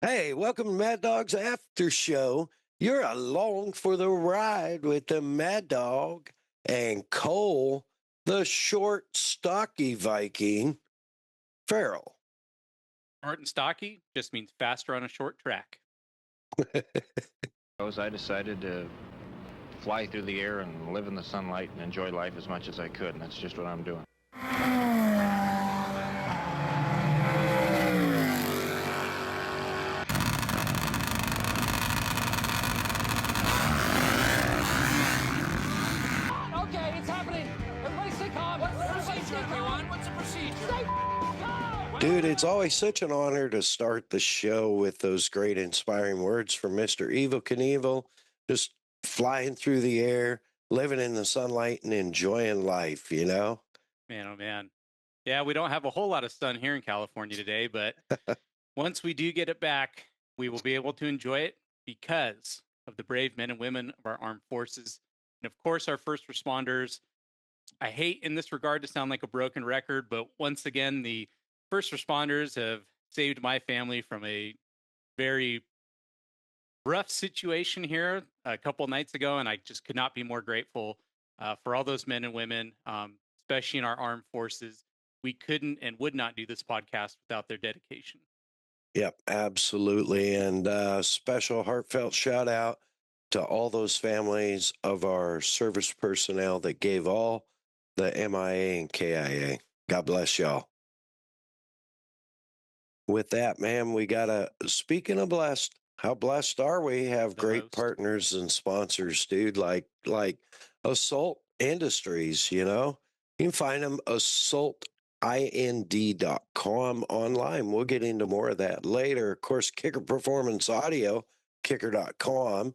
Hey, welcome to Mad Dog's After Show. You're along for the ride with the Mad Dog and Cole, the short, stocky Viking, Farrell. Short and stocky just means faster on a short track. I decided to fly through the air and live in the sunlight and enjoy life as much as I could, and that's just what I'm doing. Okay, it's happening. Everybody stay calm. What's the procedure, everyone? What's the procedure? Stay calm. Dude, it's always such an honor to start the show with those great inspiring words from Mr. Evil Knievel, just flying through the air, living in the sunlight and enjoying life, you know? Man, oh man. Yeah, we don't have a whole lot of sun here in California today, but once we do get it back, we will be able to enjoy it because of the brave men and women of our armed forces. And of course, our first responders. I hate in this regard to sound like a broken record, but once again, the first responders have saved my family from a very rough situation here a couple nights ago, and I just could not be more grateful for all those men and women, especially in our armed forces. We couldn't and would not do this podcast without their dedication. Yep, absolutely. And special heartfelt shout out to all those families of our service personnel that gave all the MIA and KIA. God bless y'all. With that, man, we got to, speaking of blessed, how blessed are we? Have great most. partners and sponsors, dude, like Assault Industries, you know? You can find them assaultind.com online. We'll get into more of that later. Of course, Kicker Performance Audio, kicker.com.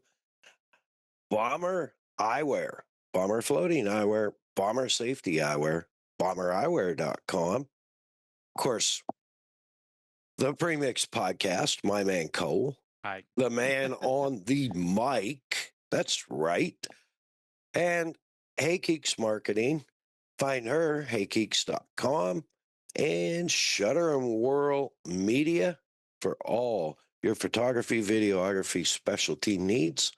Bomber Eyewear, Bomber Floating Eyewear, Bomber Safety Eyewear, bombereyewear.com. Of course, the Premix Podcast, my man Cole, Hi. the man on the mic. That's right. And Hey Geeks Marketing. Find her, heygeeks.com, and Shutter and Whirl Media for all your photography, videography, specialty needs.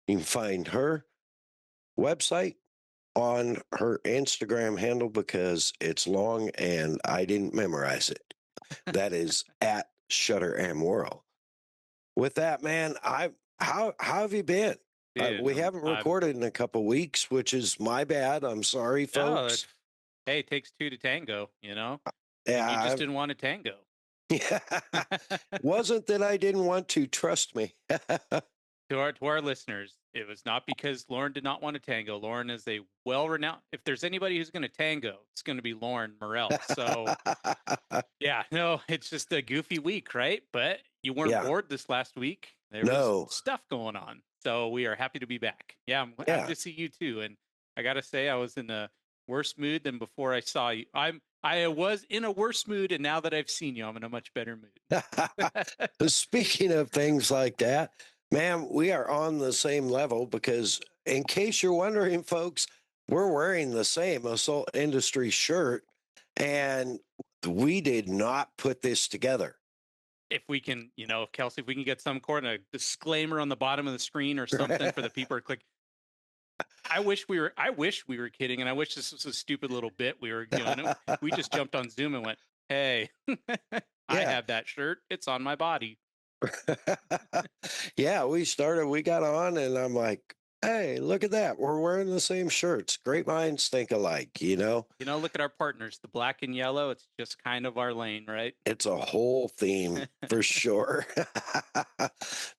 You can find her website on her Instagram handle because it's long and I didn't memorize it. That is at Shutter and Whirl. With that, man, how have you been? Dude, We haven't recorded in a couple weeks, which is my bad. I'm sorry, folks. Hey, it takes two to tango, you know? Yeah, And you just didn't want to tango. Yeah. Wasn't that I didn't want to, trust me. To our listeners, it was not because Lauren did not want to tango. Lauren is a well-renowned. If there's anybody who's going to tango, it's going to be Lauren Morell. So, yeah, no, it's just a goofy week, right? But you weren't bored this last week. There was stuff going on, so we are happy to be back. Yeah, I'm happy to see you too. And I got to say, I was in a worse mood than before I saw you. I was in a worse mood, and now that I've seen you, I'm in a much better mood. Speaking of things like that, man, we are on the same level because, in case you're wondering, folks, we're wearing the same Assault Industry shirt, and we did not put this together. If we can, Kelsey, if we can get some kind of disclaimer on the bottom of the screen or something for the people who click. I wish we were kidding, and I wish this was a stupid little bit we were doing. We just jumped on Zoom and went, "Hey, I have that shirt. It's on my body." Yeah, we got on, and I'm like, hey, look at that. We're wearing the same shirts. Great minds think alike, you know? Look at our partners, the black and yellow. It's just kind of our lane, right? It's a whole theme for sure.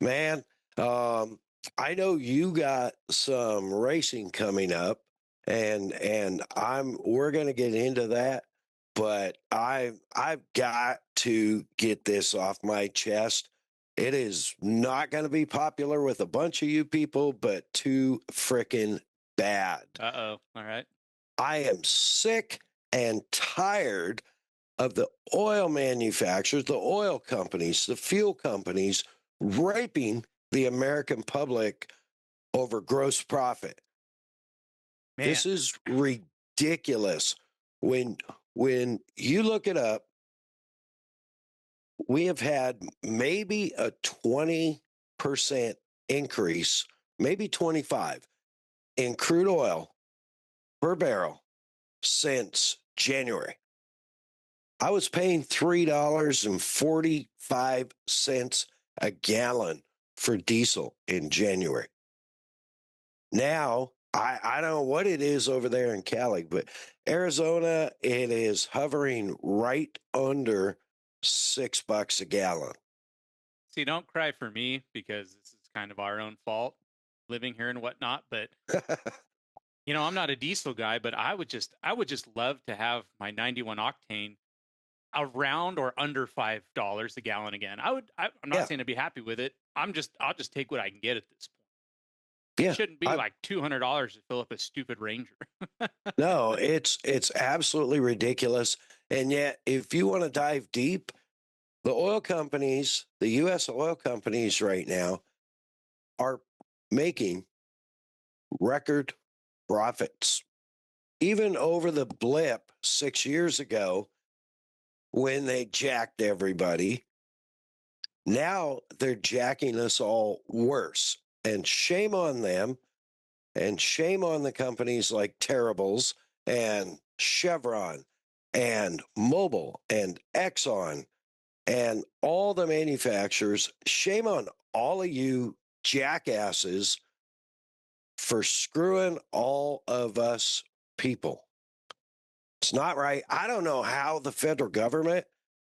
Man, I know you got some racing coming up, and we're gonna get into that, but I've got to get this off my chest. It is not going to be popular with a bunch of you people, but too freaking bad. Uh-oh. All right. I am sick and tired of the oil manufacturers, the oil companies, the fuel companies raping the American public over gross profit. Man. This is ridiculous. When you look it up, we have had maybe a 20% increase, maybe 25 in crude oil per barrel since January. I was paying $3.45 a gallon for diesel in January. Now, I don't know what it is over there in Cali, but Arizona, it is hovering right under $6 a gallon. See, don't cry for me because this is kind of our own fault living here and whatnot. But I'm not a diesel guy, but I would just love to have my 91 octane around or under $5 a gallon again. I'm not saying I'd be happy with it. I'll just take what I can get at this point. Yeah, it shouldn't be like $200 to fill up a stupid Ranger. No, it's absolutely ridiculous. And yet, if you want to dive deep, the oil companies, the U.S. oil companies right now are making record profits. Even over the blip 6 years ago when they jacked everybody, now they're jacking us all worse. And shame on them. And shame on the companies like Terribles and Chevron and Mobil and Exxon and all the manufacturers. Shame on all of you jackasses for screwing all of us people. It's not right. I don't know how the federal government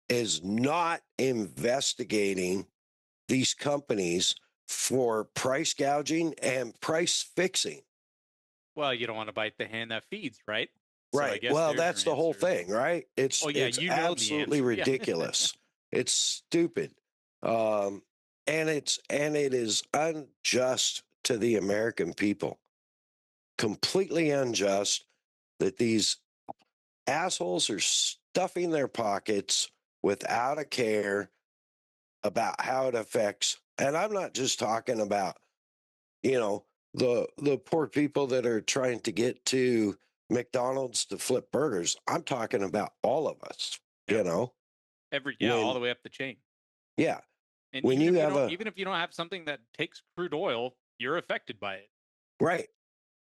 is not investigating these companies for price gouging and price fixing. Well, you don't want to bite the hand that feeds, right? Right. So Well, that's the whole thing, right? It's absolutely ridiculous. It's stupid. And it is unjust to the American people. Completely unjust that these assholes are stuffing their pockets without a care about how it affects. And I'm not just talking about, the poor people that are trying to get to McDonald's to flip burgers. I'm talking about all of us, all the way up the chain. Yeah. And when even if you don't have something that takes crude oil, you're affected by it. Right.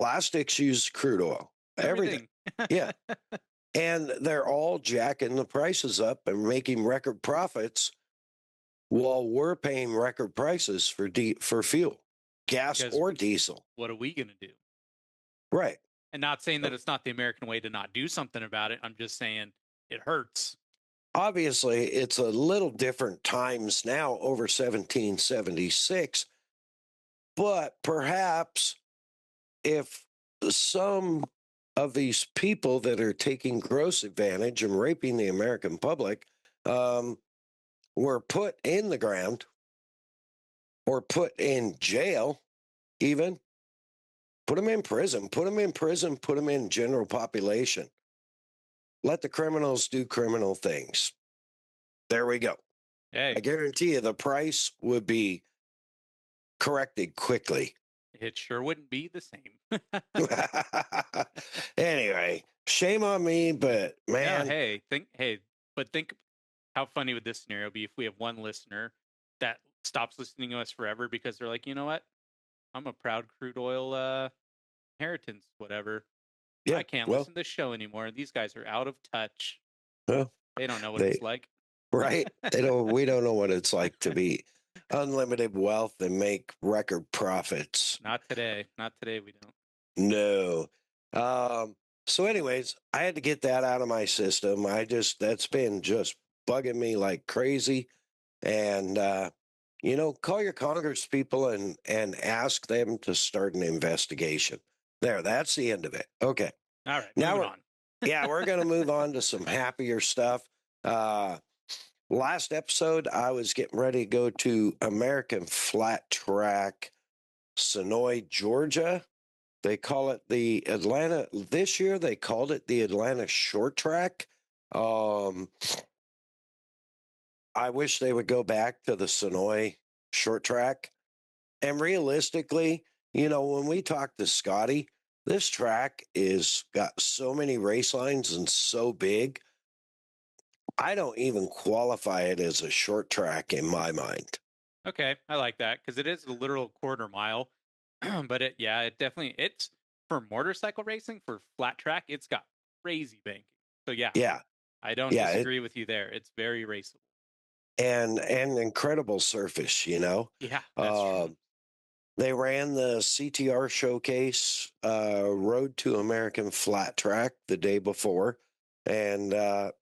Plastics use crude oil. Everything. Yeah. And they're all jacking the prices up and making record profits while we're paying record prices for fuel, gas or diesel. What are we going to do? Right. And not saying that it's not the American way to not do something about it. I'm just saying it hurts. Obviously, it's a little different times now over 1776. But perhaps if some of these people that are taking gross advantage and raping the American public were put in the ground or put in jail, even, put them in prison, put them in general population. Let the criminals do criminal things. There we go. Hey. I guarantee you the price would be corrected quickly. It sure wouldn't be the same. Anyway, shame on me, but man. Yeah, but think how funny would this scenario be if we have one listener that stops listening to us forever because they're like, you know what? I'm a proud crude oil inheritance, whatever. Yeah, I can't listen to this show anymore. These guys are out of touch. Well, they don't know what it's like. Right. We don't know what it's like to be unlimited wealth and make record profits. Not today. Not today, we don't. No. So anyways, I had to get that out of my system. That's been just bugging me like crazy. And, call your Congress people and ask them to start an investigation. There, that's the end of it. Okay. All right. Now we're on. Yeah, we're going to move on to some happier stuff. Last episode, I was getting ready to go to American Flat Track, Sonoy, Georgia. They call it the Atlanta. This year, they called it the Atlanta Short Track. I wish they would go back to the Sonoy Short Track. And realistically, when we talked to Scotty, this track is got so many race lines and so big. I don't even qualify it as a short track in my mind. Okay, I like that because it is a literal quarter mile, but it definitely it's for motorcycle racing for flat track. It's got crazy banking. So yeah, Yeah, I don't yeah, disagree with you there. It's very raceable. and incredible surface, you know. Yeah, that's true. They ran the CTR showcase, Road to American Flat Track the day before. And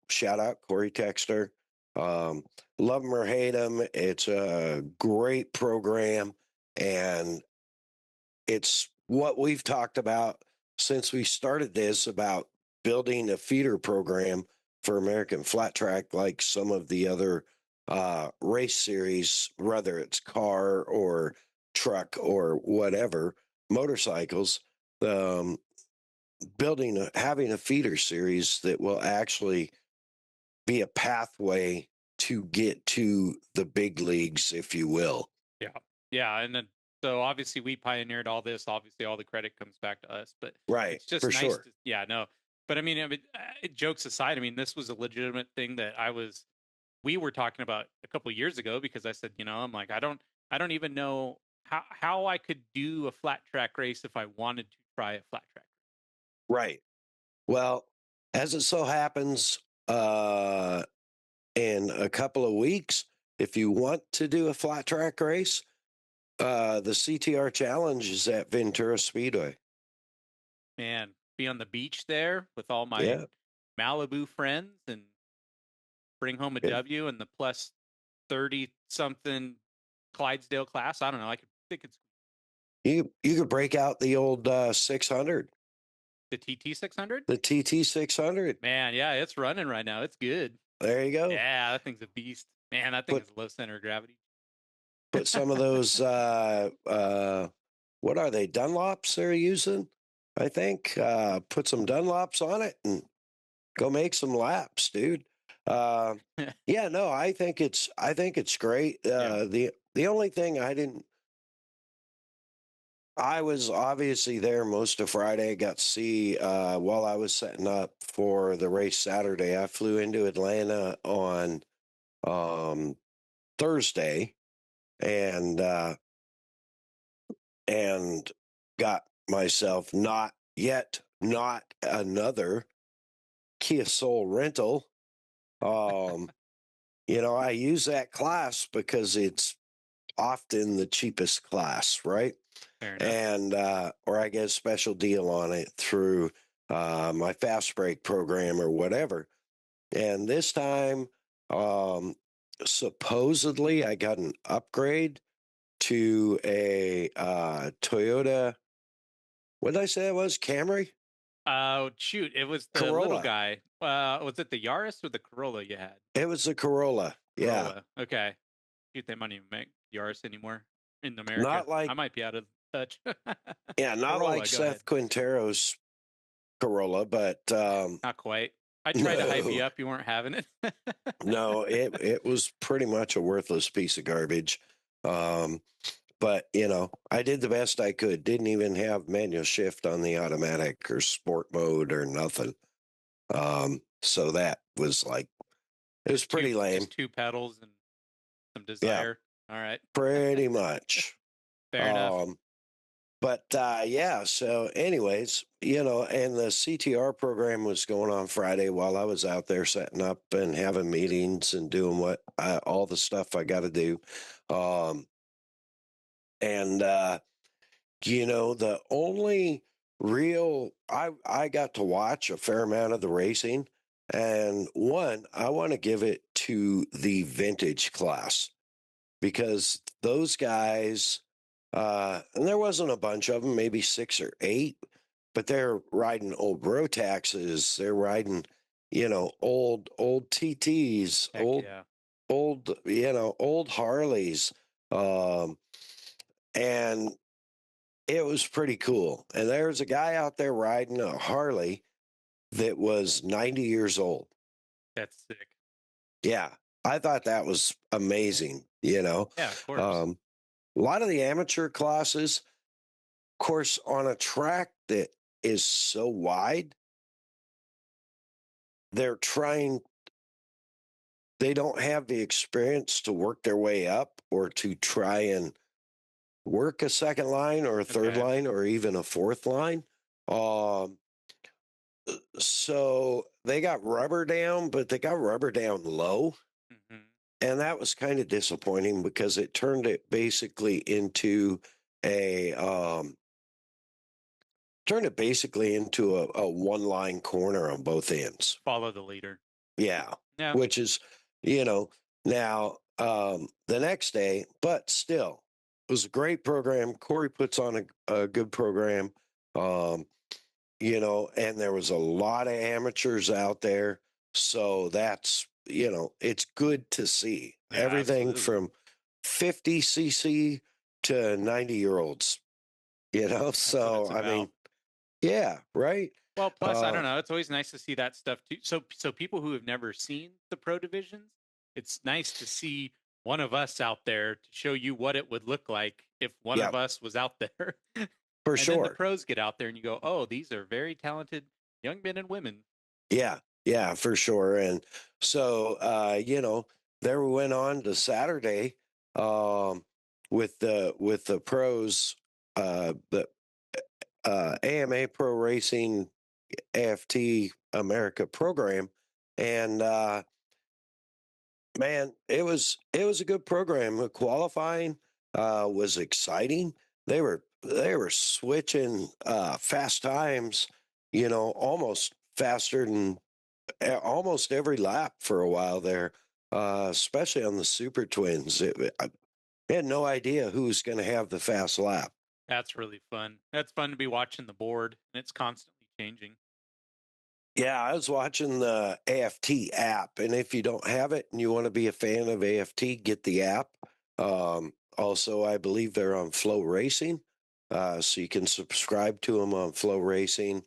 shout out Corey Texter. Love him or hate him. It's a great program. And it's what we've talked about since we started this about building a feeder program for American Flat Track, like some of the other race series, whether it's car or truck or whatever, motorcycles. Um, having a feeder series that will actually be a pathway to get to the big leagues, if you will. Yeah, yeah, and then so obviously we pioneered all this. Obviously, all the credit comes back to us, but Right, it's just for nice sure. to no. But I mean, jokes aside, I mean, this was a legitimate thing that we were talking about a couple of years ago because I said, I'm like, I don't even know how I could do a flat track race if I wanted to try a flat track. Right. Well, as it so happens, in a couple of weeks, if you want to do a flat track race, the CTR Challenge is at Ventura Speedway. And be on the beach there with all my Yeah. Malibu friends and bring home a Yeah. W and the plus 30 something Clydesdale class. I don't know. I think it's You could break out the old 600, the TT 600. the TT 600. Man, yeah, it's running right now. It's good. There you go. Yeah, that thing's a beast. Man, that thing has low center of gravity. Put some of those, what are they, Dunlops they're using, I think. Put some Dunlops on it and go make some laps, dude. Yeah, no, I think it's great. Yeah. The only thing I was obviously there most of Friday. I got to see while I was setting up for the race Saturday. I flew into Atlanta on Thursday and got myself not another Kia Soul rental. I use that class because it's often the cheapest class, right? Fair enough. And or I get a special deal on it through my fast break program or whatever. And this time, supposedly, I got an upgrade to a Toyota. What did I say it was? Camry? Shoot, it was the Corolla. little guy. Was it the Yaris or the Corolla you had? It was the Corolla. Corolla. Yeah. Okay. Shoot, they might even make Yaris anymore in America. Not like I might be out of touch. yeah, not Corolla, like Seth Quintero's Corolla, but not quite. I tried to hype you up. You weren't having it. no, it was pretty much a worthless piece of garbage. But I did the best I could. Didn't even have manual shift on the automatic or sport mode or nothing. So that was like it was pretty lame. Just two pedals and some desire. Yeah. All right. Pretty much. Fair enough. But yeah, so anyways, and the CTR program was going on Friday while I was out there setting up and having meetings and doing all the stuff I got to do. And the only real I got to watch a fair amount of the racing, and I want to give it to the vintage class because those guys, and there wasn't a bunch of them, maybe 6 or 8, but they're riding old Rotaxes, they're riding, old TTs, Heck old Harleys, and it was pretty cool. And there was a guy out there riding a Harley that was 90 years old. That's sick. Yeah, I thought that was amazing. Yeah, of course. A lot of the amateur classes, of course, on a track that is so wide, they're trying they don't have the experience to work their way up or to try and work a second line or a third Okay. line or even a fourth line. Um, so they got rubber down, but they got rubber down low. Hmm. And that was kind of disappointing because it turned it basically into a a one line corner on both ends. Follow the leader. Yeah. Yeah. Which is, you know, now the next day, but still, it was a great program. Corey puts on a good program. Um, and there was a lot of amateurs out there. So that's, it's good to see Yeah, everything absolutely. from 50cc to 90-year-olds, That's what it's so I about. mean, yeah, right. Well, plus, I Uh, don't know. It's always nice to see that stuff too. So people who have never seen the pro divisions, it's nice to see one of us out there to show you what it would look like if one yeah, of us was out there. for And then the sure. pros get out there and you go, oh, these are very talented young men and women. Yeah, yeah, for sure. And so, there we went on to Saturday, um, with the pros, the AMA Pro Racing AFT America program, and man, it was a good program. The qualifying was exciting. They were switching fast times, almost faster than almost every lap for a while there, especially on the Super Twins. I had no idea who was going to have the fast lap. That's really fun. That's fun to be watching the board, and it's constantly changing. Yeah, I was watching the AFT app, and if you don't have it and you want to be a fan of AFT, get the app. Also, I believe they're on Flow Racing, so you can subscribe to them on Flow Racing.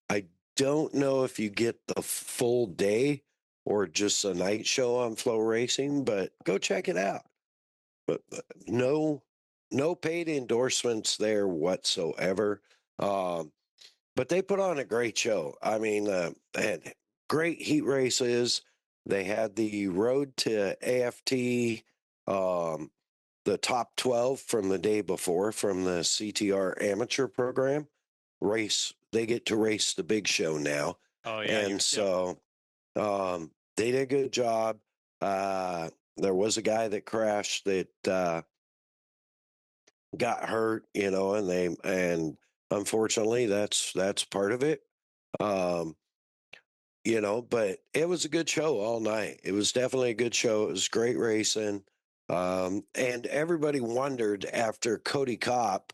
I don't know if you get the full day or just a night show on Flow Racing, but go check it out. But no paid endorsements there whatsoever. Um, but they put on a great show. I mean, they had great heat races. They had the road to AFT, um, the top 12 from the day before from the CTR amateur program race. They get to race the big show now. Oh yeah, And yep. so they did a good job. There was a guy that crashed that got hurt, and unfortunately that's part of it. Um, but it was a good show all night. It was definitely a good show. It was great racing. And everybody wondered after Cody Kopp,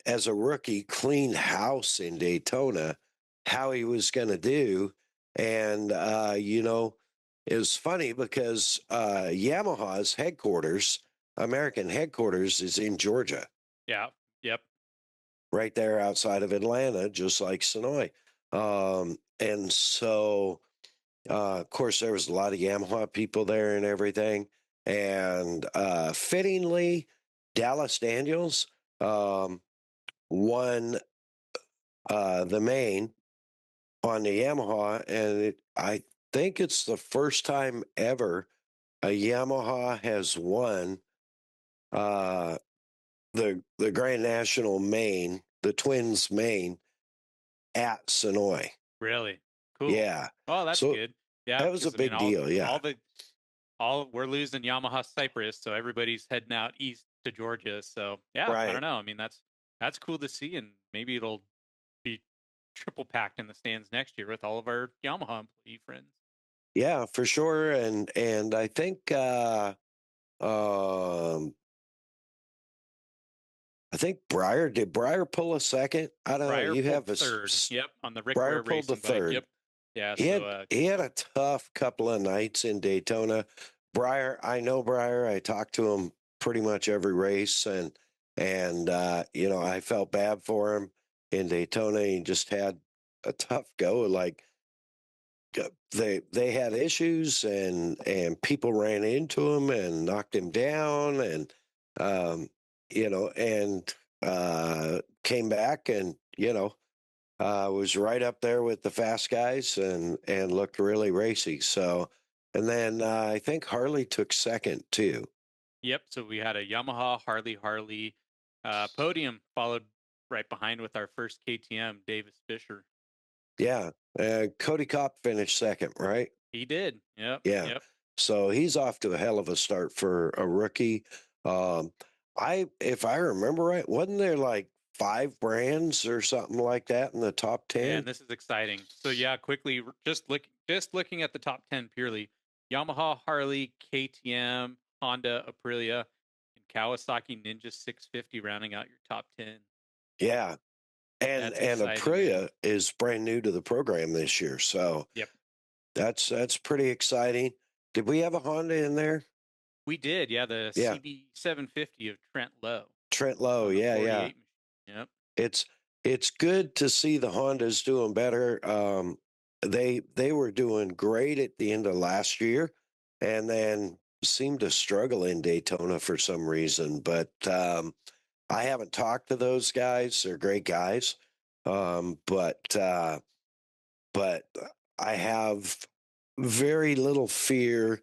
as a rookie, cleaned house in Daytona, how he was going to do. And, it was funny because Yamaha's headquarters, American headquarters, is in Georgia, Yeah. Yep. right there outside of Atlanta, just like Sonoy. And so, of course, there was a lot of Yamaha people there and everything. And fittingly, Dallas Daniels won the main on the Yamaha, and I think it's the first time ever a Yamaha has won uh, the Grand National main, the Twins main at Sonoy. Really cool. Yeah, Oh, that's so good. Yeah, that was a because I mean, big deal. Yeah, all we're losing Yamaha Cypress, so everybody's heading out east to Georgia. So yeah, I right. don't know. I mean, that's cool to see, and maybe it'll be triple packed in the stands next year with all of our Yamaha employee friends. Yeah, for sure. And I think um Breyer pull a second? I don't know. Breyer You pulled have third. Yep, on the Rick Breyer Ware pulled the racing bike. third. Yep. Yeah. He had So he had a tough couple of nights in Daytona. I know Breyer. I talked to him pretty much every race, and I felt bad for him in Daytona. He just had a tough go. Like they had issues, and people ran into him and knocked him down, and and came back, and was right up there with the fast guys, and looked really racy. So And then I think Harley took second too. Yep. So we had a Yamaha, Harley podium, followed right behind with our first KTM, Davis Fisher. Yeah. Cody Kopp finished second, right? He did. Yep. Yeah. Yep. So he's off to a hell of a start for a rookie. If I remember right, wasn't there like 5 brands or something like that in the top 10? And this is exciting. So yeah, quickly, just looking at the top 10 purely: Yamaha, Harley, KTM, Honda, Aprilia, and Kawasaki Ninja 650 rounding out your top 10. Yeah. And Aprilia is brand new to the program this year. So yep, that's pretty exciting. Did we have a Honda in there? We did. Yeah, the CB 750 of Trent Lowe. Trent Lowe, yeah. Yep. It's good to see the Hondas doing better. They were doing great at the end of last year, and then seemed to struggle in Daytona for some reason. But I haven't talked to those guys. They're great guys, but I have very little fear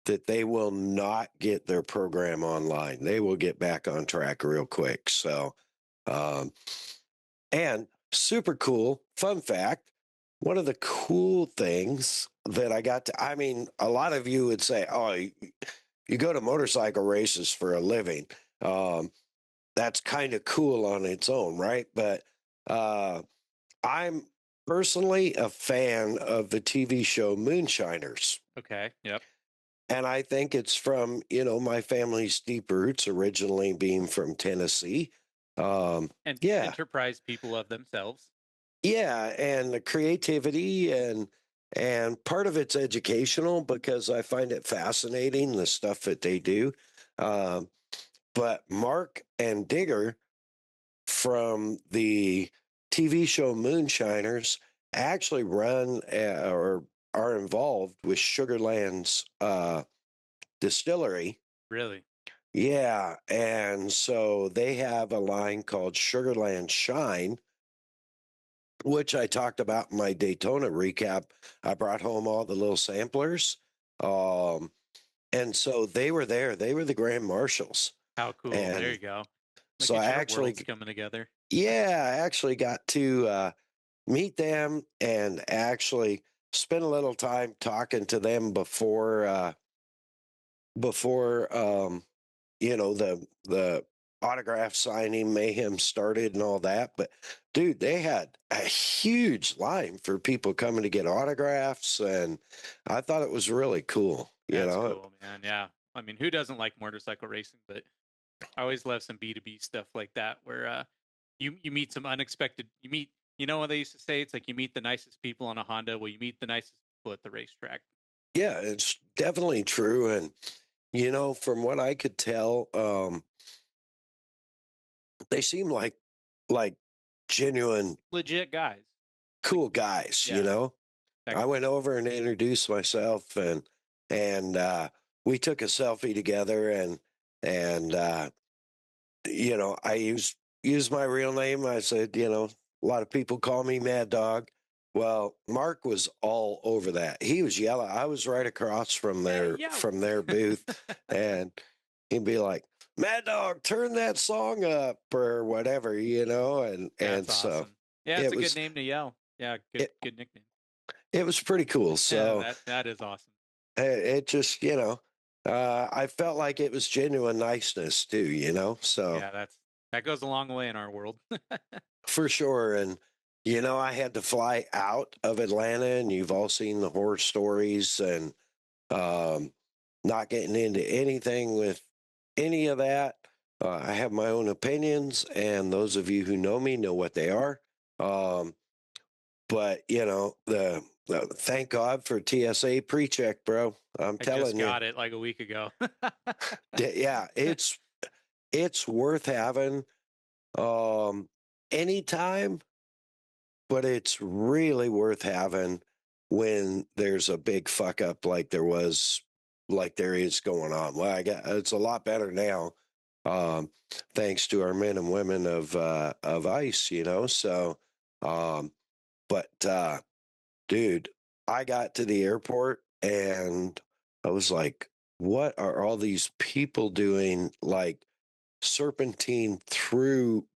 that they will not get their program online. They will get back on track real quick. So, and super cool, fun fact, one of the cool things that I got to, I mean, a lot of you would say, oh, you go to motorcycle races for a living. That's kind of cool on its own, right? But I'm personally a fan of the TV show Moonshiners. Okay, yep. And I think it's from, my family's deep roots, originally being from Tennessee. And enterprise people of themselves. Yeah, and the creativity and part of it's educational because I find it fascinating, the stuff that they do. But Mark and Digger from the TV show Moonshiners actually run or are involved with Sugarland's distillery. Really? Yeah, and so they have a line called Sugarland Shine, which I talked about in my Daytona recap. I brought home all the little samplers. And so they were there. They were the grand marshals. How cool. There you go. Look, so I actually coming together. Yeah, I actually got to meet them and actually spend a little time talking to them before the autograph signing mayhem started and all that. But dude, they had a huge line for people coming to get autographs, and I thought it was really cool. That's cool, man. Yeah. I mean, who doesn't like motorcycle racing? But I always love some B2B stuff like that where you meet some unexpected, what they used to say? It's like you meet the nicest people on a Honda. Well, you meet the nicest people at the racetrack. Yeah, it's definitely true. And, from what I could tell, they seem like genuine, legit guys, cool guys. Yeah. I went over and introduced myself, and we took a selfie together, and I used my real name. I said, a lot of people call me Mad Dog. Well, Mark was all over that. He was yelling. I was right across from their booth, and he'd be like, "Mad Dog, turn that song up," or whatever, and That's so awesome. Yeah, it's a good name to yell. Yeah, good nickname. It was pretty cool. So yeah, that is awesome. It just, I felt like it was genuine niceness too, so yeah, that goes a long way in our world. For sure. And I had to fly out of Atlanta, and you've all seen the horror stories, and not getting into anything with any of that. I have my own opinions, and those of you who know me know what they are. But thank God for TSA pre-check, bro. I'm telling you. I just got it like a week ago. Yeah, it's worth having anytime, but it's really worth having when there's a big fuck up like there is going on. Well, it's a lot better now, thanks to our men and women of ICE, So, but dude, I got to the airport and I was like, what are all these people doing, like serpentine through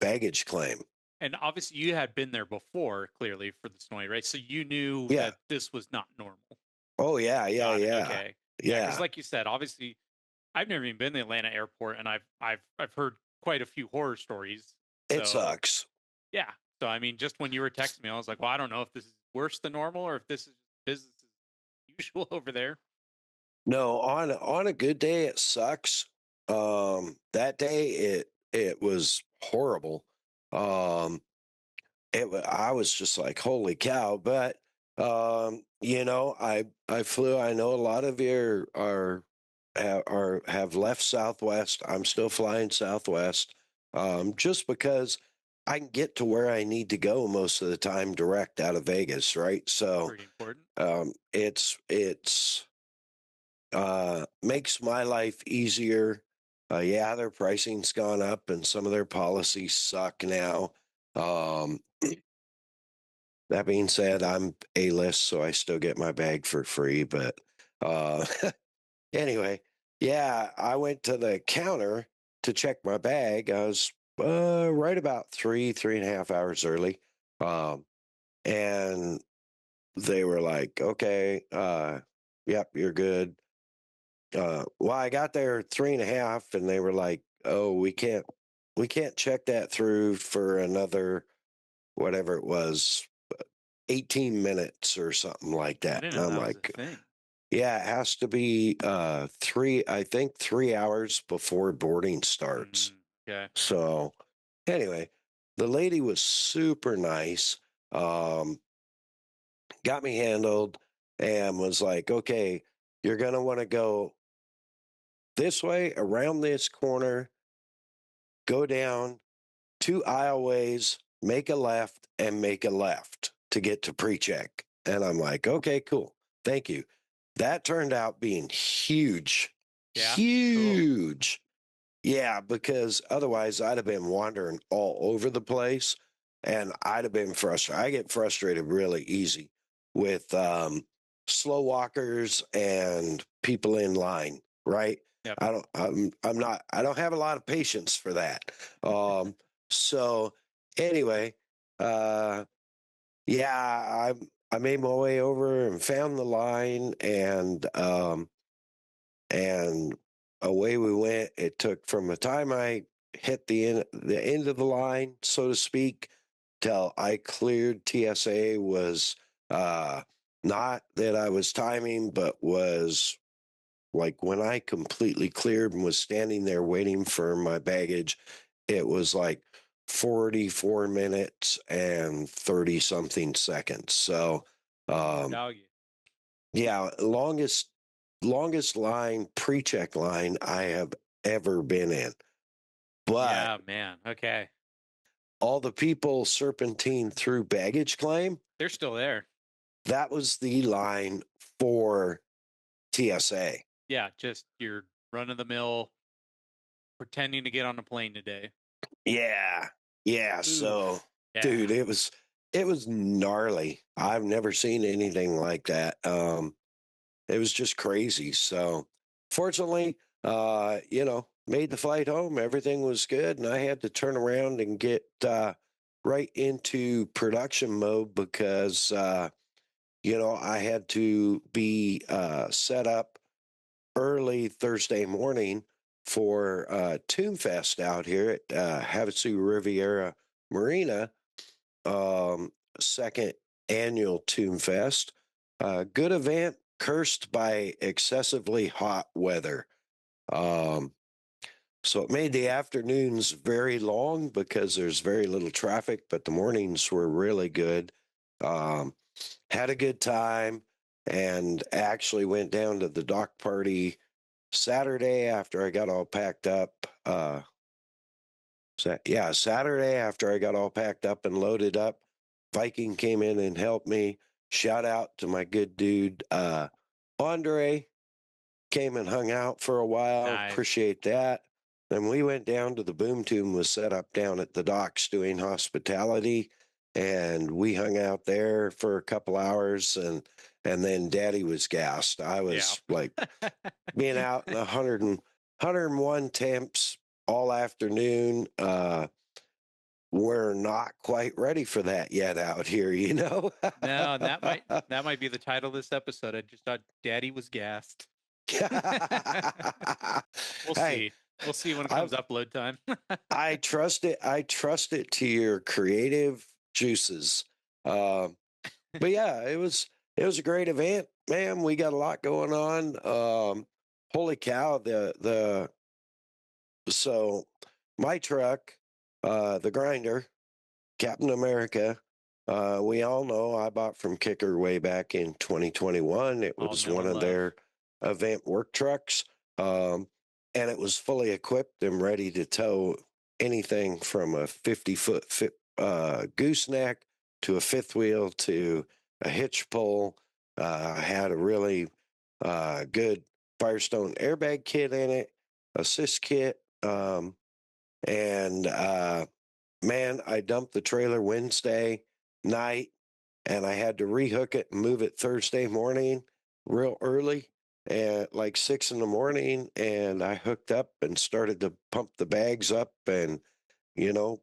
baggage claim? And obviously, you had been there before, clearly, for the snowy race, so you knew Yeah. that this was not normal. Oh, yeah, yeah, Got it. yeah. Okay. Yeah. Because like you said, obviously, I've never even been to the Atlanta airport, and I've heard quite a few horror stories. It So, sucks. yeah. So I mean, just when you were texting me, I was like, well, I don't know if this is worse than normal or if this is business as usual over there. No, on a good day, it sucks. That day, it was horrible. Um, I was just like, holy cow. But I flew. I know a lot of you have left Southwest. I'm still flying Southwest, just because I can get to where I need to go most of the time direct out of Vegas, right? So Pretty important. it's makes my life easier. Yeah, their pricing's gone up and some of their policies suck now. Um, that being said, I'm A-list, so I still get my bag for free. But uh, anyway, yeah, I went to the counter to check my bag. I was right about 3.5 hours early. And they were like, okay, yep, you're good. Well, I got there 3.5, and they were like, "Oh, we can't check that through for another whatever it was, 18 minutes or something like I that." didn't And know I'm that was like, a thing. "Yeah, it has to be I think 3 hours before boarding starts." Okay. So anyway, the lady was super nice. Um, got me handled and was like, "Okay, you're gonna want to go this way around this corner, go down 2 aisleways, make a left, and make a left to get to pre-check." And I'm like, okay, cool. Thank you. That turned out being huge. Yeah. Huge. Yeah, because otherwise I'd have been wandering all over the place and I'd have been frustrated. I get frustrated really easy with slow walkers and people in line, right? Yep. I don't have a lot of patience for that. So anyway, uh yeah, I made my way over and found the line, and away we went. It took from the time I hit the end of the line, so to speak, till I cleared TSA was not that I was timing, but was like when I completely cleared and was standing there waiting for my baggage, it was like 44 minutes and 30 something seconds. So Doggy. yeah, longest line, pre-check line I have ever been in. But Yeah, man. Okay. all the people serpentine through baggage claim, They're still there. that was the line for TSA. Yeah, just your run of the mill pretending to get on a plane today. Yeah. Yeah. Oof. So Yeah. dude, it was gnarly. I've never seen anything like that. It was just crazy. So fortunately, made the flight home. Everything was good. And I had to turn around and get right into production mode because, I had to be set up early Thursday morning for ToonFest out here at Havasu Riviera Marina, um, second annual ToonFest. Good event, cursed by excessively hot weather. Um, so it made the afternoons very long because there's very little traffic, but the mornings were really good. Um, had a good time and actually went down to the dock party Saturday after I got all packed up. Saturday after I got all packed up and loaded up, Viking came in and helped me. Shout out to my good dude, Andre, came and hung out for a while. Nice. Appreciate that. Then we went down to the Boom Tomb, was set up down at the docks doing hospitality. And we hung out there for a couple hours. And and then Daddy was gassed. I was like being out in 101 temps all afternoon. We're not quite ready for that yet out here, you know? No, and that might be the title of this episode. I just thought Daddy was gassed. We'll Hey, see. We'll see when it comes upload time. I trust it. I trust it to your creative juices. But yeah, it was a great event, man. We got a lot going on. Holy cow! So my truck, the grinder, Captain America. We all know I bought from Kicker way back in 2021. It All was know one and of love. their event work trucks. And it was fully equipped and ready to tow anything from a 50-foot gooseneck to a fifth wheel to a hitch pole. Had a really good Firestone airbag kit in it, assist kit, and man, I dumped the trailer Wednesday night, and I had to rehook it and move it Thursday morning real early at like 6 in the morning. And I hooked up and started to pump the bags up. And, you know,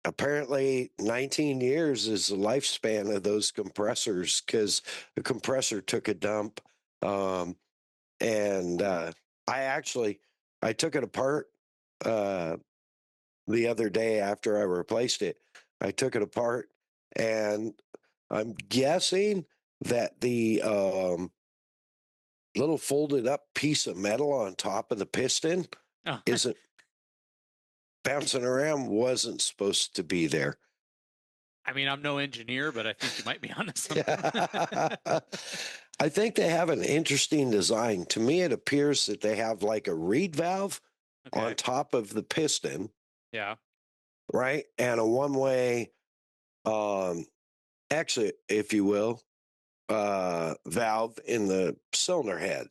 apparently 19 years is the lifespan of those compressors because the compressor took a dump. And I took it apart the other day after I replaced it. I took it apart, and I'm guessing that the little folded up piece of metal on top of the piston Oh. isn't bouncing around, wasn't supposed to be there. I mean, I'm no engineer, but I think you might be onto something. I think they have an interesting design. To me, it appears that they have like a reed valve on top of the piston. Yeah. Right. And a one-way exit, if you will, valve in the cylinder head.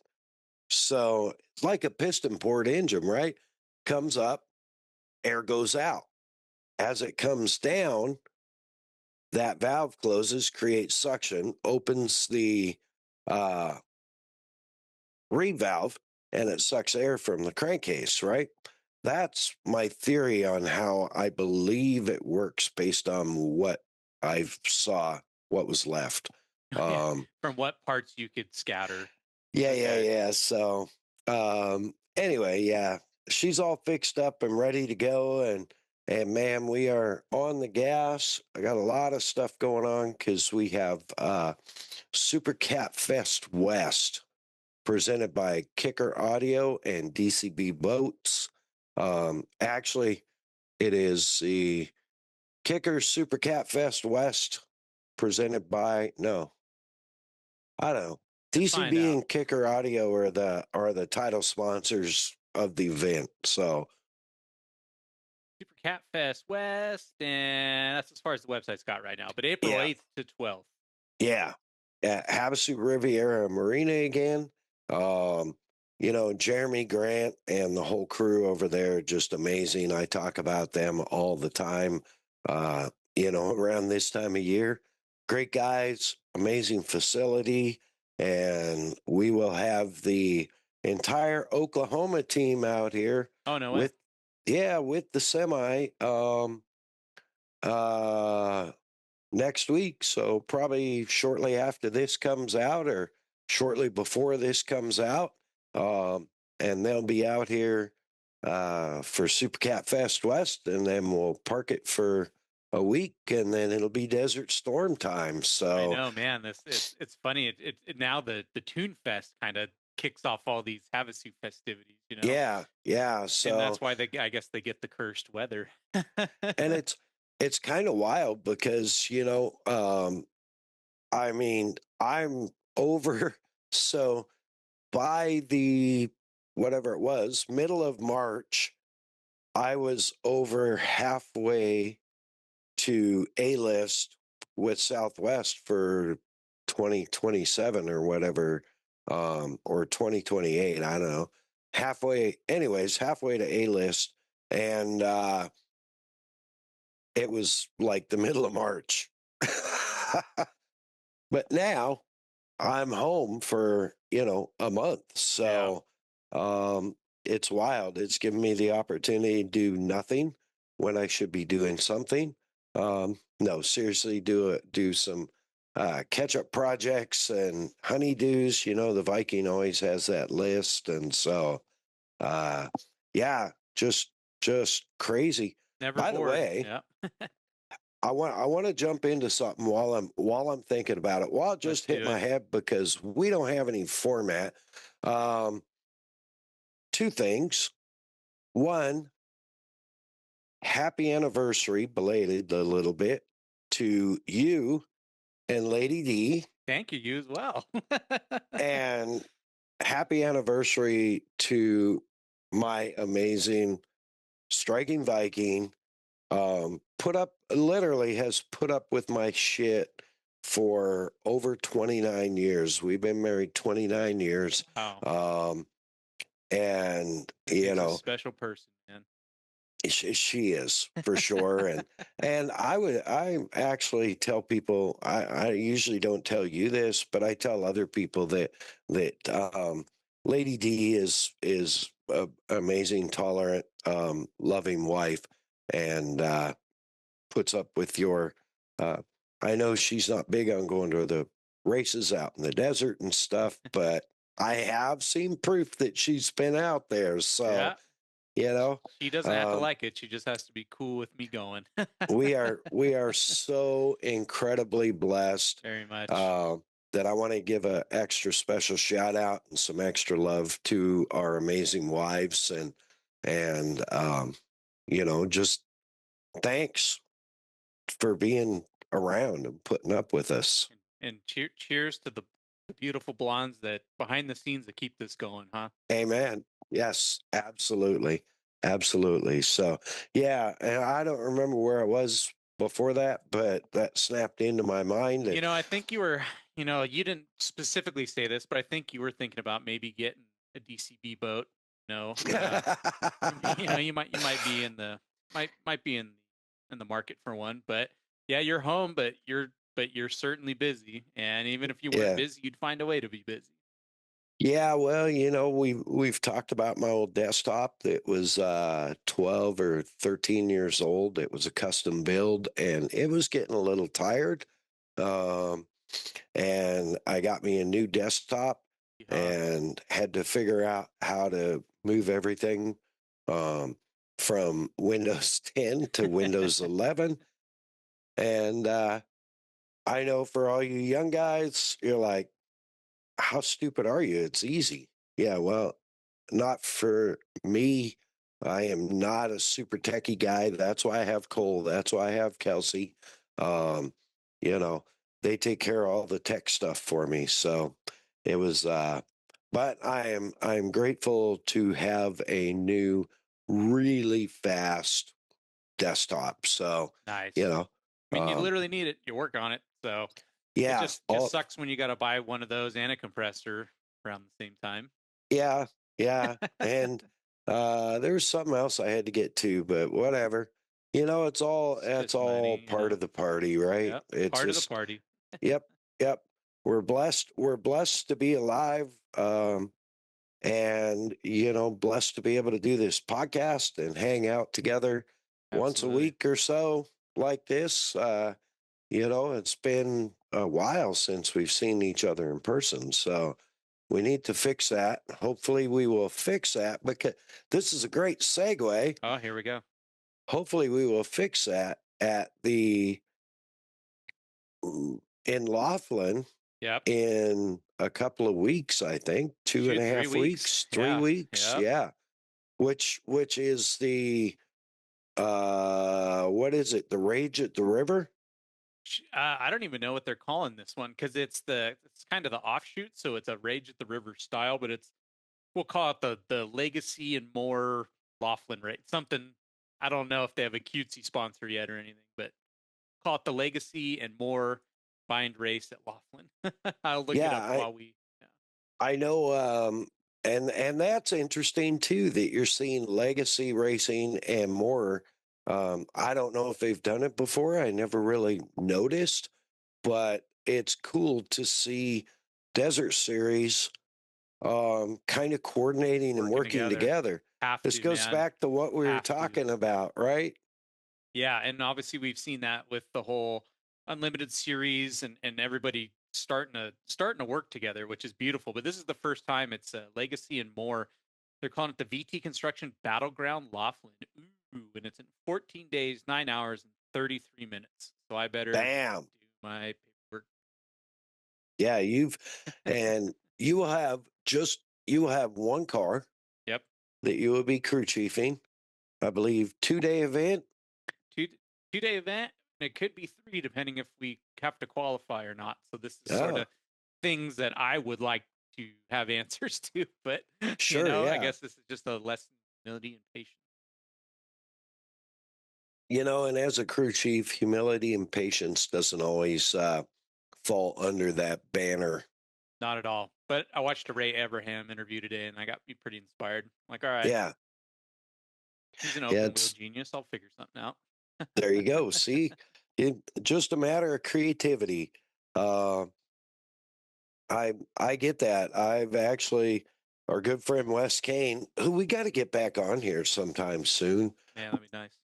So it's like a piston port engine, right? Comes up, air goes out. As it comes down, that valve closes, creates suction, opens the reed valve, and it sucks air from the crankcase, right? That's my theory on how I believe it works based on what I saw, what was left. From what parts you could scatter. Yeah. So, anyway, yeah, she's all fixed up and ready to go. And man, we are on the gas. I got a lot of stuff going on because we have Super Cat Fest West presented by Kicker Audio and DCB Boats. Actually, it is the Kicker Super Cat Fest West presented by I don't know. DCB and Kicker Audio are the title sponsors of the event. So Super Cat Fest West, and that's as far as the website's got right now. But April 8th to 12th. Yeah. At Havasu Riviera Marina again. Jeremy Grant and the whole crew over there are just amazing. I talk about them all the time, around this time of year. Great guys, amazing facility, and we will have the entire Oklahoma team out here. Oh, no way. With the semi next week. So probably shortly after this comes out or shortly before this comes out. And they'll be out here for Super Cat Fest West, and then we'll park it for a week, and then it'll be Desert Storm time. So I know, man. It's funny. It now the ToonFest kind of kicks off all these Havasu festivities. Yeah. So and that's why I guess they get the cursed weather. And it's kind of wild because I'm over. So by the whatever it was, middle of March, I was over halfway to A-list with Southwest for 2027 or whatever, or 2028. I don't know. Halfway to A-list. And it was like the middle of March. But now I'm home for, a month. So it's wild. It's given me the opportunity to do nothing when I should be doing something. No, seriously, do some catch up projects and honeydews. The Viking always has that list. And so, yeah, just crazy. Never By the bored. way, Yeah. I want to jump into something while I'm thinking about it. Well, it Let's just hit do my it. head because we don't have any format. Um, Two things. One, happy anniversary, belated a little bit, to you and Lady D, Thank you. You as well. and happy anniversary to my amazing striking Viking. Has put up with my shit for over 29 years. We've been married 29 years. Wow. And She's a special person, man. she is for sure. And I actually tell people, I usually don't tell you this, but I tell other people that Lady D is an amazing, tolerant, loving wife, and puts up with your. I know she's not big on going to the races out in the desert and stuff, but I have seen proof that she's been out there. So, Yeah. She doesn't have to um, like it. She just has to be cool with me going. we are so incredibly blessed Very much. that I want to give a extra special shout out and some extra love to our amazing wives and just thanks for being around and putting up with us. And cheers to the beautiful blondes that behind the scenes that keep this going, huh? Amen. Yes, absolutely. Absolutely. So, yeah, and I don't remember where I was before that, but that snapped into my mind. And I think you were, you didn't specifically say this, but I think you were thinking about maybe getting a DCB boat. You might be in the might be in the market for one, but yeah, you're home, but you're certainly busy, and even if you weren't yeah. busy, you'd find a way to be busy. Yeah, well, we've talked about my old desktop that was 12 or 13 years old. It was a custom build and it was getting a little tired. Um, and I got me a new desktop and had to figure out how to move everything from Windows 10 to Windows 11. And I know for all you young guys, you're like, how stupid are you? It's easy. Yeah, well, not for me. I am not a super techie guy. That's why I have Cole. That's why I have Kelsey. Um, you know, they take care of all the tech stuff for me. So it was but I'm grateful to have a new really fast desktop. So, Nice. you know, I mean, you literally need it. You work on it, so it yeah, just sucks when you got to buy one of those and a compressor around the same time. yeah, yeah. And there was something else I had to get to, but whatever. It's all that's all Money, part of the party, right? Yep, It's part of the just party. yep, yep. We're blessed. We're blessed to be alive. And blessed to be able to do this podcast and hang out together once a Absolutely. week or so like this. It's been a while since we've seen each other in person. So we need to fix that. Hopefully we will fix that because this is a great segue. Oh, here we go. Hopefully we will fix that at the in Laughlin. Yep. In a couple of weeks, I think 2.5 weeks, 3 weeks. Yep. Yeah. Which is the what is it? The Rage at the River? I don't even know what they're calling this one because it's kind of the offshoot, so it's a Rage at the River style, but we'll call it the Legacy and More Laughlin Race. Something, I don't know if they have a cutesy sponsor yet or anything, but call it the Legacy and More Bind Race at Laughlin. I'll look it up while we. Yeah. I know, and that's interesting too that you're seeing legacy racing and more. I don't know if they've done it before. I never really noticed, but it's cool to see Desert Series kind of coordinating and working together. Have This to, goes man. back to what we were Have to. talking about, right? Yeah, and obviously we've seen that with the whole Unlimited series and everybody starting to work together, which is beautiful. But this is the first time it's Legacy and more. They're calling it the VT Construction Battleground Laughlin. Ooh, and it's in 14 days, 9 hours, and 33 minutes. So I better Bam. do my paperwork. Yeah, and you will have one car. Yep. That you will be crew chiefing. I believe 2-day event. Two-day event. It could be 3, depending if we have to qualify or not. So this is sort of things that I would like to have answers to, but Sure, I guess this is just a lesson in humility and patience. And as a crew chief, humility and patience doesn't always fall under that banner. Not at all. But I watched a Ray Abraham interview today, and I got me pretty inspired. I'm like, all right, Yeah. he's an open wheel genius. I'll figure something out. There you go. See, it's just a matter of creativity. I get that. I've actually, our good friend Wes Kane, who we got to get back on here sometime soon. Yeah, that'd be nice.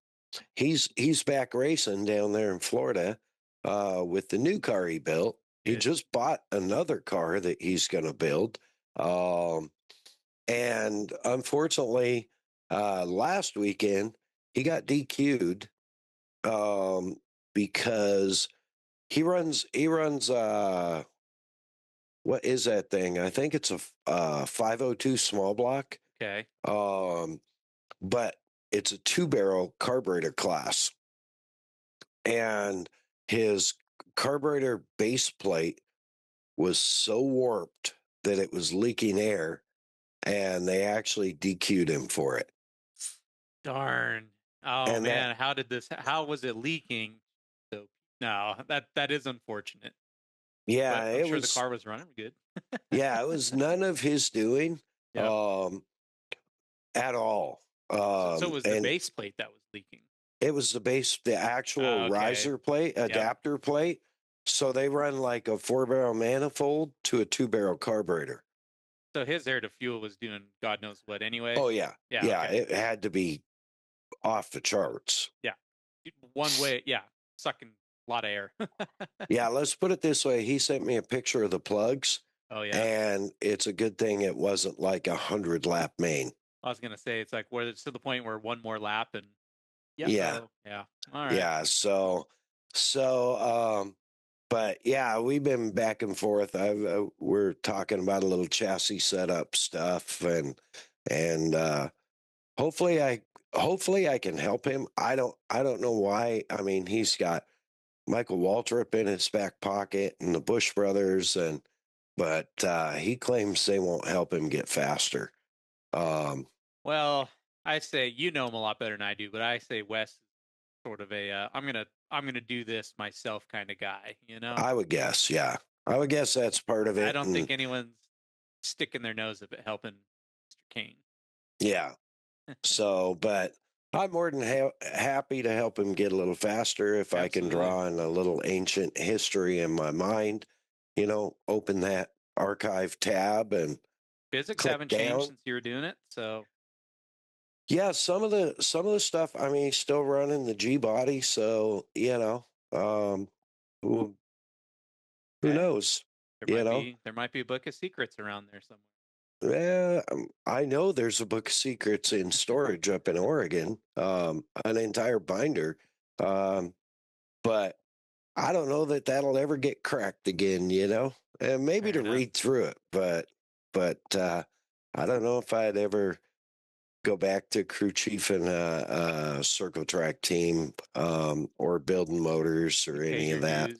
He's back racing down there in Florida with the new car he built. He just bought another car that he's going to build. And unfortunately, last weekend, he got DQ'd because he runs what is that thing? I think it's a 502 small block. Okay. But it's a 2-barrel carburetor class. And his carburetor base plate was so warped that it was leaking air, and they actually DQ'd him for it. Darn. Oh, and man, how was it leaking? So, no, that is unfortunate. Yeah, but I'm sure the car was running good. Yeah, it was none of his doing at all. So it was the base plate that was leaking. It was the actual riser plate, adapter plate. So they run like a 4-barrel manifold to a 2-barrel carburetor. So his air to fuel was doing God knows what anyway. Oh yeah. Okay. It had to be off the charts. Yeah. One way. Yeah. Sucking a lot of air. Yeah. Let's put it this way. He sent me a picture of the plugs. Oh yeah. And it's a good thing it wasn't like 100-lap main. I was going to say, it's like where it's to the point where one more lap and yeah. All right. Yeah. So, but yeah, we've been back and forth. We're talking about a little chassis setup stuff, and hopefully I can help him. I don't know why. I mean, he's got Michael Waltrip in his back pocket and the Bush brothers, but he claims they won't help him get faster. Well, I say you know him a lot better than I do, but I say Wes is sort of a I'm gonna do this myself kind of guy. I would guess, yeah. I would guess that's part of it. I don't think anyone's sticking their nose at it helping Mr. Kane. Yeah. So, but I'm more than happy to help him get a little faster if I can draw on a little ancient history in my mind. Open that archive tab and physics haven't changed since you were doing it, so. Yeah, some of the stuff. I mean, he's still running the G body, so who knows? There might be a book of secrets around there somewhere. Yeah, I know there's a book of secrets in storage up in Oregon, an entire binder, but I don't know that that'll ever get cracked again. And maybe to read through it, but I don't know if I'd ever go back to crew chief in a circle track team or building motors or any of that.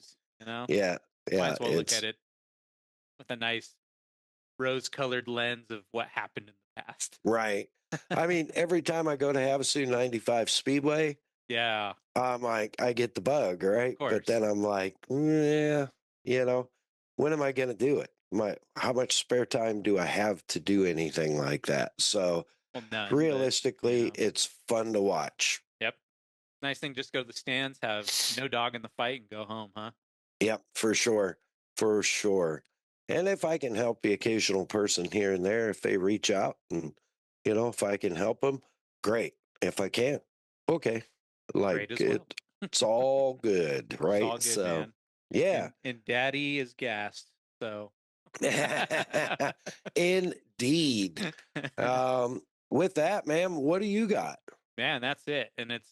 Yeah. Might as well look at it with a nice rose-colored lens of what happened in the past. Right. I mean, every time I go to Havasu 95 Speedway, I'm like, I get the bug, right? But then I'm like, yeah, when am I going to do it? How much spare time do I have to do anything like that? So none, realistically, it's fun to watch. Yep. Nice thing, just go to the stands, have no dog in the fight, and go home, huh? Yep, for sure. for sure. And if I can help the occasional person here and there, if they reach out and, if I can help them, great. If I can't, okay. Like Great as well. it's all good, right? It's all good, So, man. yeah. And Daddy is gassed. So Indeed. With that, man, what do you got? man, that's it. And it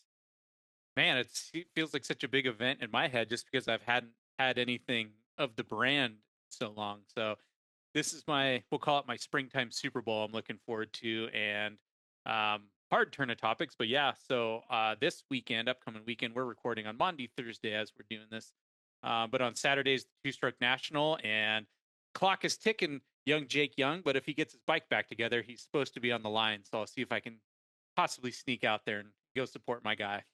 feels like such a big event in my head just because I've hadn't had anything of the brand so long. So this is we'll call it my springtime Super Bowl I'm looking forward to. And hard turn of topics, but yeah. So this weekend, upcoming weekend, we're recording on Monday, Thursday as we're doing this. But on Saturday's Two-Stroke National, and clock is ticking, young Jake Young. But if he gets his bike back together, he's supposed to be on the line. So I'll see if I can possibly sneak out there and go support my guy.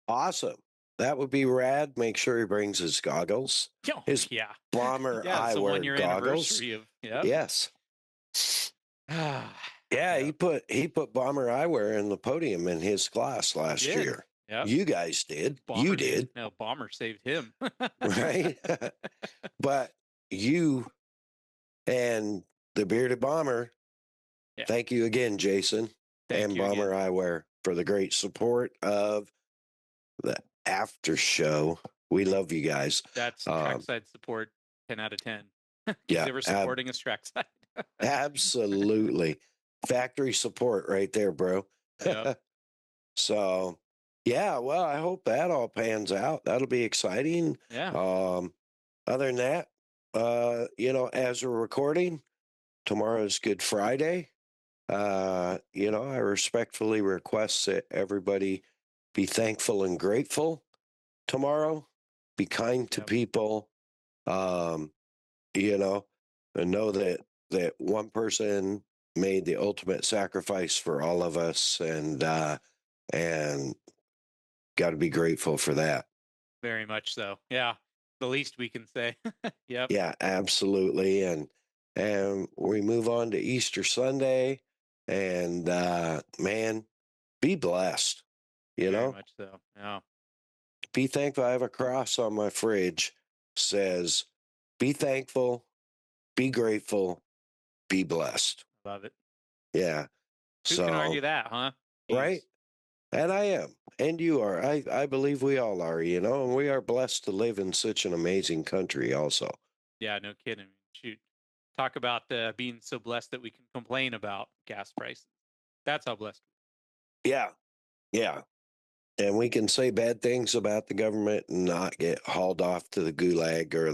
Awesome. That would be rad. Make sure he brings his goggles. Oh, His yeah. bomber Yeah, it's a eyewear 1-year goggles. anniversary of Yes. Yeah, Yep. he put bomber eyewear in the podium in his class last Did. year. Yep. You guys did. Bomber You did. No, Bomber saved him. Right? But you and the bearded bomber, Yeah. thank you again, Jason, Thank and you Bomber again. Eyewear for the great support of the after show. We love you guys. That's trackside support, 10 out of 10. Yeah, They were supporting us trackside. absolutely. Factory support right there, bro. Yep. So, yeah, well, I hope that all pans out. That'll be exciting. Yeah. Other than that, as we're recording, tomorrow's Good Friday. I respectfully request that everybody be thankful and grateful tomorrow. Be kind to Yep. people. And know that one person made the ultimate sacrifice for all of us, and got to be grateful for that. Very much so. Yeah. The least we can say. Yep. Yeah, absolutely. And we move on to Easter Sunday, and man, be blessed. Very much so. Yeah. Be thankful. I have a cross on my fridge, says, "Be thankful, be grateful, be blessed." Love it. Yeah. Who can argue that, huh? Right? Jeez. And I am, and you are. I believe we all are, and we are blessed to live in such an amazing country also. Yeah, no kidding. Shoot. Talk about being so blessed that we can complain about gas prices. That's how blessed. Yeah. Yeah. And we can say bad things about the government and not get hauled off to the gulag or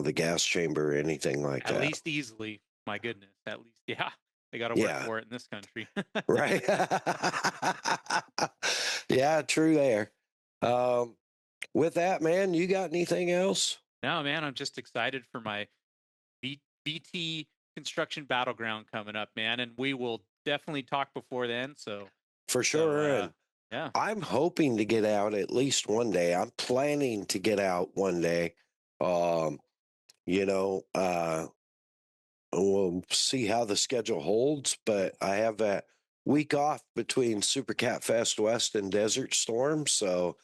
the gas chamber or anything like that. At least easily. My goodness. At least, yeah. They got to work for it in this country. Right. Yeah, true there. With that, man, you got anything else? No, man, I'm just excited for my BT Construction Battleground coming up, man. And we will definitely talk before then. So For sure. And yeah, I'm hoping to get out at least one day. I'm planning to get out one day. We'll see how the schedule holds, but I have that week off between Super Cat Fest West and Desert Storm. So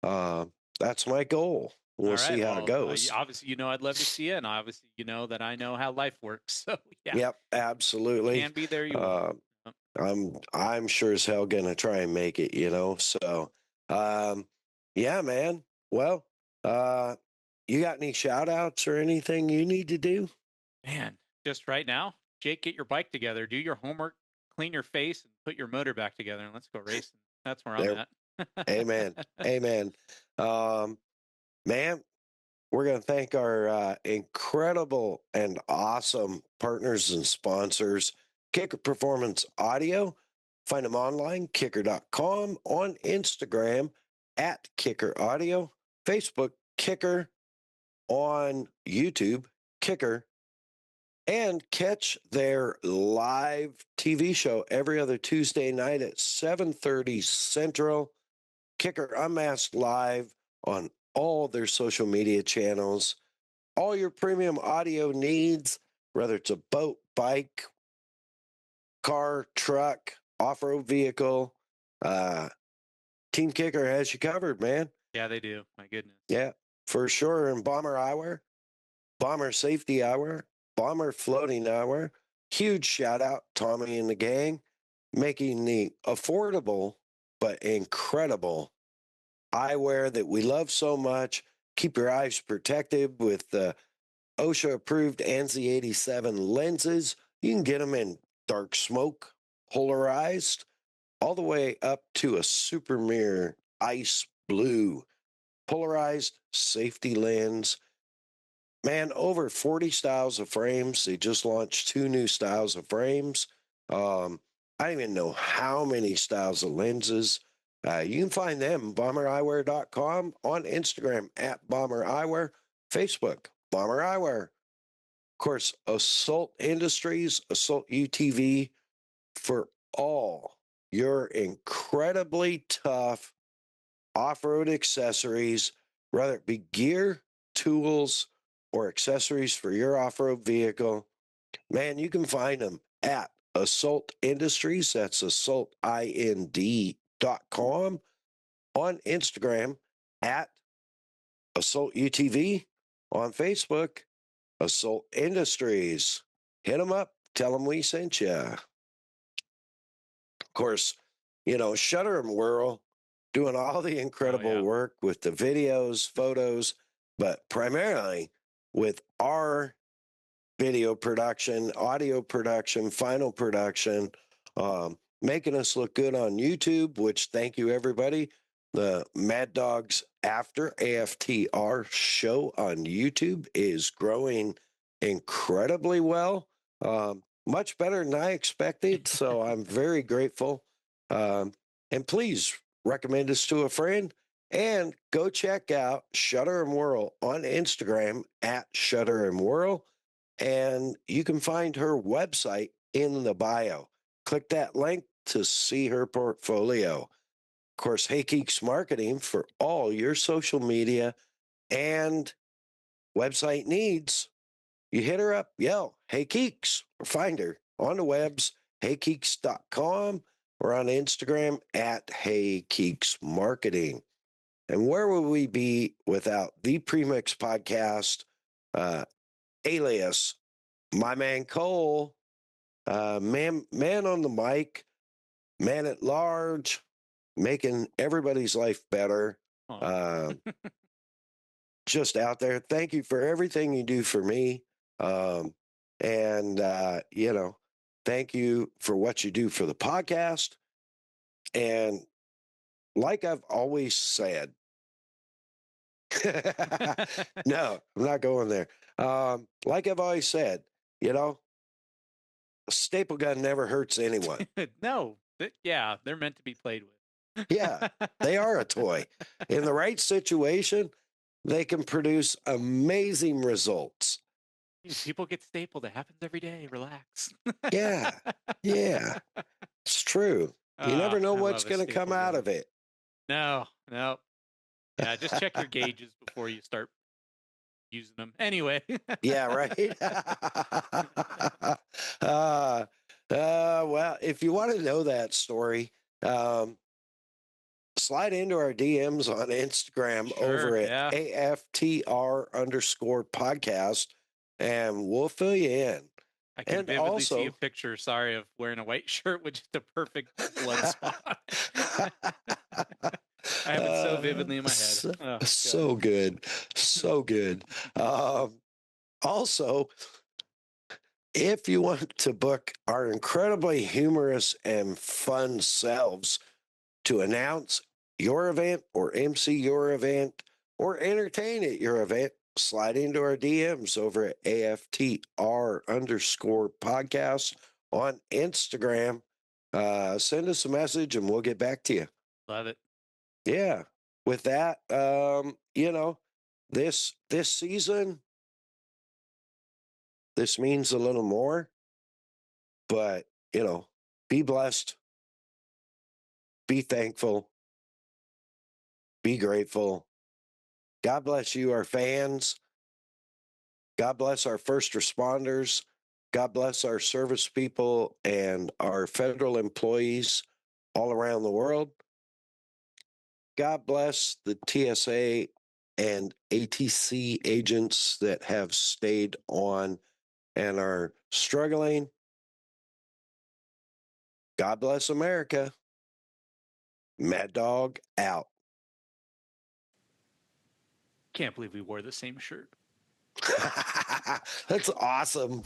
that's my goal. We'll see how it goes. Obviously, I'd love to see it. And obviously, that I know how life works. So yeah. Yep, absolutely. Can be there. You won't. I'm sure as hell gonna try and make it, So yeah, man. Well, you got any shout outs or anything you need to do? Man, just right now, Jake, get your bike together, do your homework, clean your face, and put your motor back together, and let's go racing. That's where I'm at. Amen. Amen. Man, we're going to thank our incredible and awesome partners and sponsors, Kicker Performance Audio. Find them online, kicker.com, on Instagram at Kicker Audio, Facebook, Kicker, on YouTube, Kicker, and catch their live TV show every other Tuesday night at 7:30 Central. Kicker Unmasked Live on all their social media channels. All your premium audio needs, whether it's a boat, bike, car, truck, off-road vehicle, Team Kicker has you covered, man. Yeah, they do. My goodness. Yeah, for sure. And Bomber Eyewear, Bomber Safety Hour, Bomber Floating Hour. Huge shout out, Tommy and the gang, making the affordable but incredible eyewear that we love so much. Keep your eyes protected with the OSHA approved ANSI 87 lenses. You can get them in dark smoke, polarized, all the way up to a super mirror ice blue polarized safety lens. Man, over 40 styles of frames. They just launched 2 new styles of frames. I don't even know how many styles of lenses. You can find them bombereyewear.com, on Instagram at Bomber Eyewear, Facebook Bomber Eyewear. Of course, Assault Industries, Assault UTV, for all your incredibly tough off-road accessories, whether it be gear, tools, or accessories for your off-road vehicle. Man, you can find them at Assault Industries. That's assaultind.com, on Instagram at Assault UTV, on Facebook Assault Industries. Hit them up. Tell them we sent you. Of course, Shutter and Whirl doing all the incredible work with the videos, photos, but primarily with our video production, audio production, final production, making us look good on YouTube, which thank you, everybody. The MAddOG'S After AFTR show on YouTube is growing incredibly well, much better than I expected. So I'm very grateful. And please recommend us to a friend and go check out Shutter and Whirl on Instagram at Shutter and Whirl. And you can find her website in the bio. Click that link to see her portfolio. Of course, Hey Geeks Marketing for all your social media and website needs. You hit her up, yell, Hey Geeks, or find her on the webs, heygeeks.com, or on Instagram at Hey Geeks Marketing. And where would we be without the Premix podcast, alias my man Cole, man on the mic, man at large, making everybody's life better. Just out there. Thank you for everything you do for me. Thank you for what you do for the podcast. And like I've always said, no, I'm not going there. Like I've always said, a staple gun never hurts anyone. No, they're meant to be played with. Yeah, they are a toy. In the right situation, they can produce amazing results. People get stapled. It happens every day. Relax. Yeah, it's true. You never know what's going to come out of it. No. Yeah, just check your gauges before you start using them. Anyway. Yeah, right. Well, if you want to know that story, slide into our DMs on Instagram over at AFTR_podcast, and we'll fill you in. I can vividly see a picture, of wearing a white shirt with just a perfect blood spot. I have it so vividly in my head. So good. So good. Also, if you want to book our incredibly humorous and fun selves to announce your event or MC your event or entertain at your event, slide into our DMs over at AFTR_podcast on Instagram. Send us a message and we'll get back to you. Love it. Yeah. With that, this season, this means a little more, but, be blessed, be thankful, be grateful. God bless you, our fans. God bless our first responders. God bless our service people and our federal employees all around the world. God bless the TSA and ATC agents that have stayed on and are struggling. God bless America. Mad Dog out. Can't believe we wore the same shirt. That's awesome.